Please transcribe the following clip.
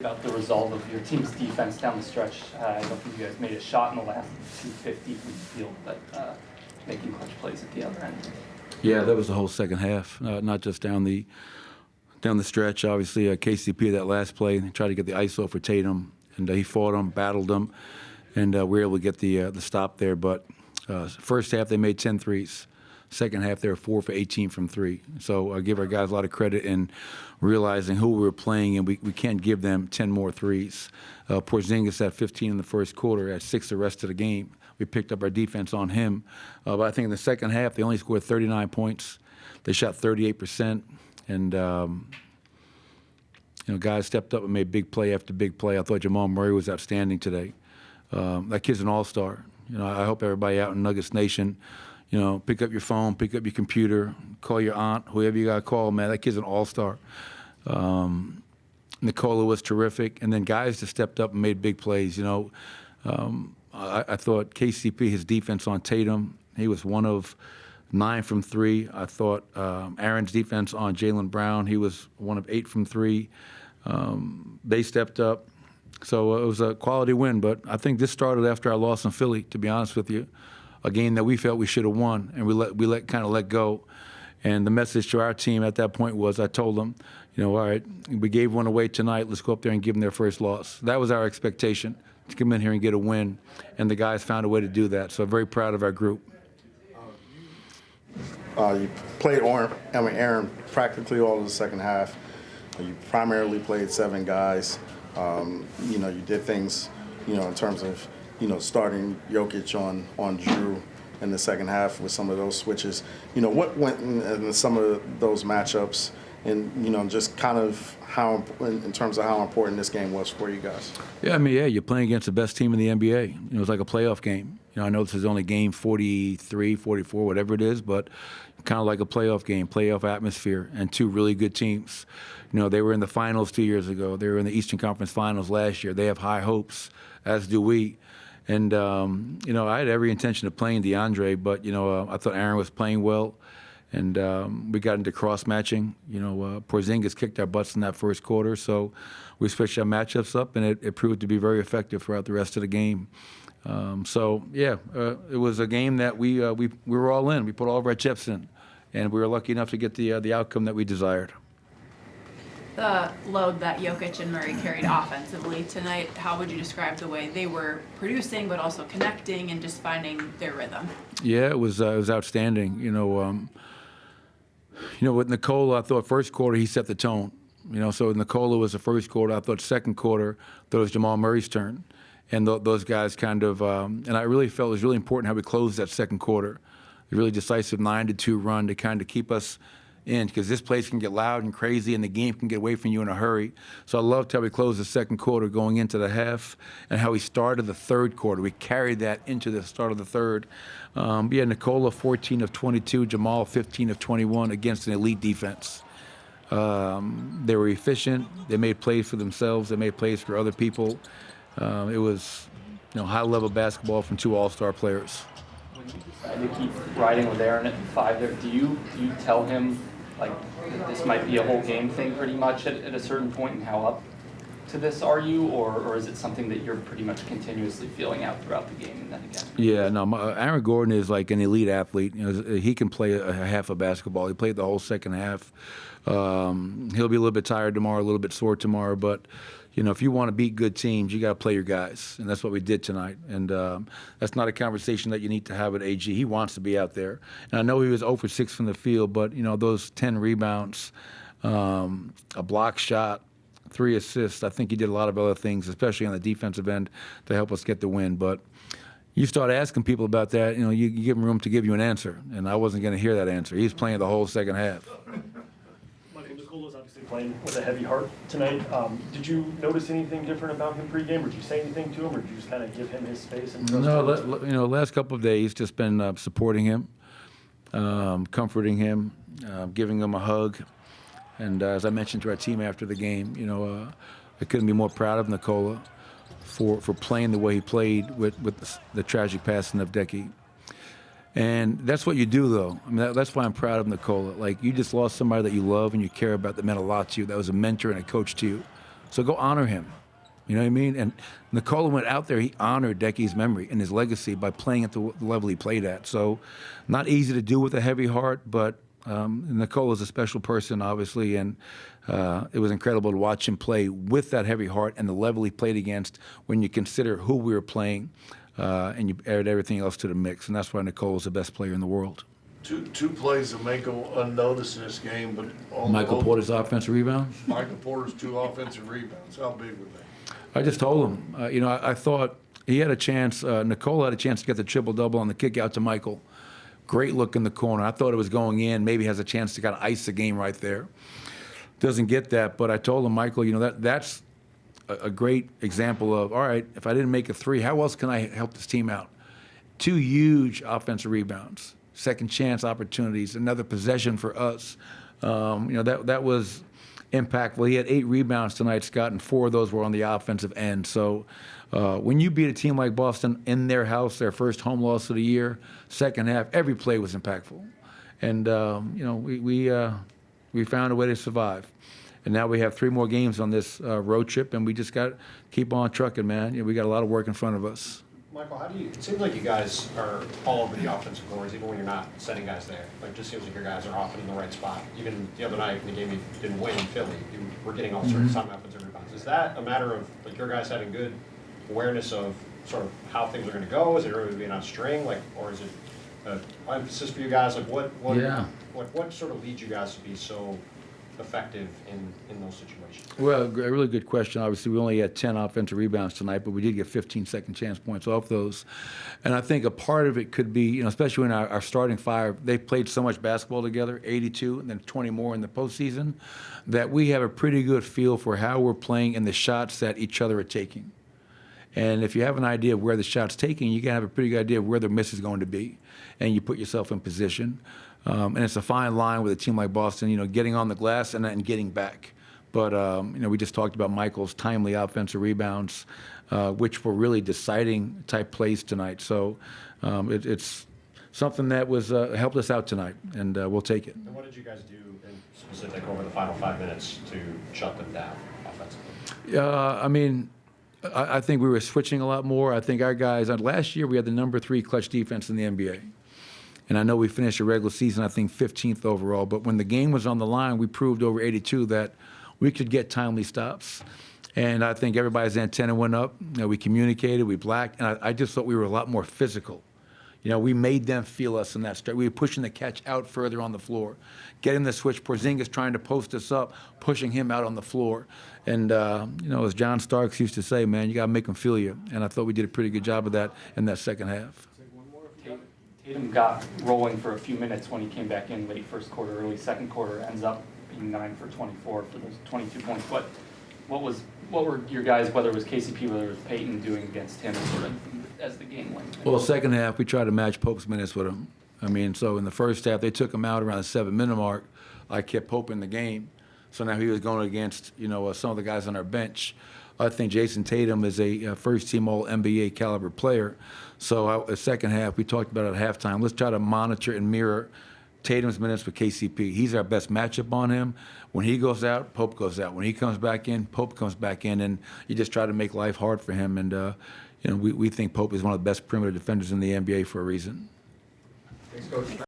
About the result of your team's defense down the stretch. I don't think you guys made a shot in the last 250 from the field, but making clutch plays at the other end. Yeah, that was the whole second half, not just down the stretch. Obviously, KCP, that last play, tried to get the ISO for Tatum, and he fought him, battled him, and we were able to get the stop there. But first half, they made 10 threes. Second half, they were 4 for 18 from three. So I give our guys a lot of credit in realizing who we were playing, and we can't give them 10 more threes. Porzingis had 15 in the first quarter, had 6 the rest of the game. We picked up our defense on him. But I think in the second half, they only scored 39 points. They shot 38%. And, guys stepped up and made big play after big play. I thought Jamal Murray was outstanding today. That kid's an all-star. I hope everybody out in Nuggets Nation, pick up your phone, pick up your computer, call your aunt, whoever you got to call, man. That kid's an all-star. Nikola was terrific. And then guys just stepped up and made big plays. I thought KCP, his defense on Tatum, he was 1 of 9 from 3. I thought Aaron's defense on Jaylen Brown, he was 1 of 8 from 3. They stepped up. So it was a quality win. But I think this started after our loss in Philly, to be honest with you. A game that we felt we should have won, and we kind of let go. And the message to our team at that point was, I told them, all right, we gave one away tonight. Let's go up there and give them their first loss. That was our expectation, to come in here and get a win. And the guys found a way to do that. So I'm very proud of our group. You played Aaron practically all of the second half. You primarily played 7 guys. You did things, in terms of, starting Jokic on Drew in the second half with some of those switches. What went in some of those matchups, and just kind of how, in terms of how important this game was for you guys? Yeah, you're playing against the best team in the NBA. It's like a playoff game. I know this is only game 43, 44, whatever it is, but kind of like a playoff game, playoff atmosphere, and 2 really good teams. They were in the finals 2 years ago. They were in the Eastern Conference Finals last year. They have high hopes, as do we. And, I had every intention of playing DeAndre, but, I thought Aaron was playing well. And we got into cross-matching. Porzingis kicked our butts in that first quarter, so we switched our matchups up, and it proved to be very effective throughout the rest of the game. It was a game that we were all in. We put all of our chips in, and we were lucky enough to get the outcome that we desired. The load that Jokic and Murray carried offensively tonight, how would you describe the way they were producing but also connecting and just finding their rhythm? Yeah, it was outstanding. With Nikola, I thought first quarter he set the tone. So Nikola was the first quarter. I thought second quarter, that was Jamal Murray's turn. And those guys kind of, and I really felt it was really important how we closed that second quarter. A really decisive 9-2 run to kind of keep us in, because this place can get loud and crazy and the game can get away from you in a hurry. So I loved how we closed the second quarter going into the half, and how we started the third quarter. We carried that into the start of the third. Nikola 14 of 22, Jamal 15 of 21 against an elite defense. They were efficient. They made plays for themselves. They made plays for other people. It was high-level basketball from 2 all-star players. When you decide to keep riding with Aaron at 5 there, do you tell him, like, this might be a whole game thing pretty much at a certain point, and how up to this are you? Or is it something that you're pretty much continuously feeling out throughout the game and then again? Yeah, no, Aaron Gordon is like an elite athlete. He can play a half of basketball. He played the whole second half. He'll be a little bit tired tomorrow, a little bit sore tomorrow, but if you want to beat good teams, you got to play your guys, and that's what we did tonight. And that's not a conversation that you need to have with AG. He wants to be out there. And I know he was 0 for 6 from the field, but those 10 rebounds, a block shot, 3 assists. I think he did a lot of other things, especially on the defensive end, to help us get the win. But you start asking people about that, you give them room to give you an answer, and I wasn't going to hear that answer. He's playing the whole second half. Nicola's obviously playing with a heavy heart tonight. Did you notice anything different about him pregame, or did you say anything to him, or did you just kind of give him his space? And no, last couple of days, just been supporting him, comforting him, giving him a hug. And as I mentioned to our team after the game, I couldn't be more proud of Nikola for playing the way he played with the tragic passing of Decky. And that's what you do, though. That's why I'm proud of Nikola. Like, you just lost somebody that you love and you care about, that meant a lot to you, that was a mentor and a coach to you. So go honor him. You know what I mean? And Nikola went out there, he honored Decky's memory and his legacy by playing at the level he played at. So not easy to do with a heavy heart, but Nikola's a special person, obviously, and it was incredible to watch him play with that heavy heart and the level he played against when you consider who we were playing and you added everything else to the mix. And that's why Nikola's the best player in the world. Two plays that make go unnoticed in this game, but all Michael Porter's offensive rebound? Michael Porter's 2 offensive rebounds. How big were they? I just told him, I thought he had a chance, Nikola had a chance to get the triple-double on the kick out to Michael. Great look in the corner. I thought it was going in, maybe has a chance to kind of ice the game right there. Doesn't get that, but I told him, Michael, that's a great example of, all right, if I didn't make a 3, how else can I help this team out? 2 huge offensive rebounds, second chance opportunities, another possession for us. That was impactful. He had 8 rebounds tonight, Scott, and 4 of those were on the offensive end. So when you beat a team like Boston in their house, their first home loss of the year, second half, every play was impactful. And, we found a way to survive. And now we have 3 more games on this road trip, and we just got to keep on trucking, man. We got a lot of work in front of us. Michael, it seems like you guys are all over the offensive boards, even when you're not sending guys there. Like, it just seems like your guys are often in the right spot. Even the other night in the game you didn't win in Philly, you were getting all sorts of time offensive rebounds. Is that a matter of, like, your guys having good awareness of sort of how things are going to go? Is it really being on string? Like, or is it emphasis for you guys? Like, what sort of leads you guys to be so effective in those situations? Well, a really good question. Obviously, we only had 10 offensive rebounds tonight, but we did get 15 second chance points off those. And I think a part of it could be, especially when our starting 5, they played so much basketball together, 82 and then 20 more in the postseason, that we have a pretty good feel for how we're playing and the shots that each other are taking. And if you have an idea of where the shot's taking, you can have a pretty good idea of where the miss is going to be. And you put yourself in position. And it's a fine line with a team like Boston, getting on the glass and then getting back. But, we just talked about Michael's timely offensive rebounds, which were really deciding type plays tonight. So it's something that was helped us out tonight, and we'll take it. And what did you guys do in specific over the final 5 minutes to shut them down offensively? I think we were switching a lot more. I think our guys, last year we had the number 3 clutch defense in the NBA. And I know we finished the regular season, I think, 15th overall. But when the game was on the line, we proved over 82 that we could get timely stops. And I think everybody's antenna went up. We communicated, we blacked, and I just thought we were a lot more physical. We made them feel us in that stretch. We were pushing the catch out further on the floor, getting the switch. Porzingis trying to post us up, pushing him out on the floor. And, as John Starks used to say, man, you got to make them feel you. And I thought we did a pretty good job of that in that second half. Tatum got rolling for a few minutes when he came back in late first quarter, early second quarter, ends up being 9 for 24 for those 22 points. What were your guys, whether it was KCP, whether it was Peyton, doing against him sort of as the game went? Well, second half, we tried to match Pope's minutes with him. So in the first half, they took him out around the 7-minute mark. I kept Pope in the game. So now he was going against, some of the guys on our bench. I think Jason Tatum is a first-team All-NBA caliber player. So the second half, we talked about it at halftime. Let's try to monitor and mirror Tatum's minutes with KCP. He's our best matchup on him. When he goes out, Pope goes out. When he comes back in, Pope comes back in. And you just try to make life hard for him. And, we think Pope is one of the best perimeter defenders in the NBA for a reason. Thanks, Coach.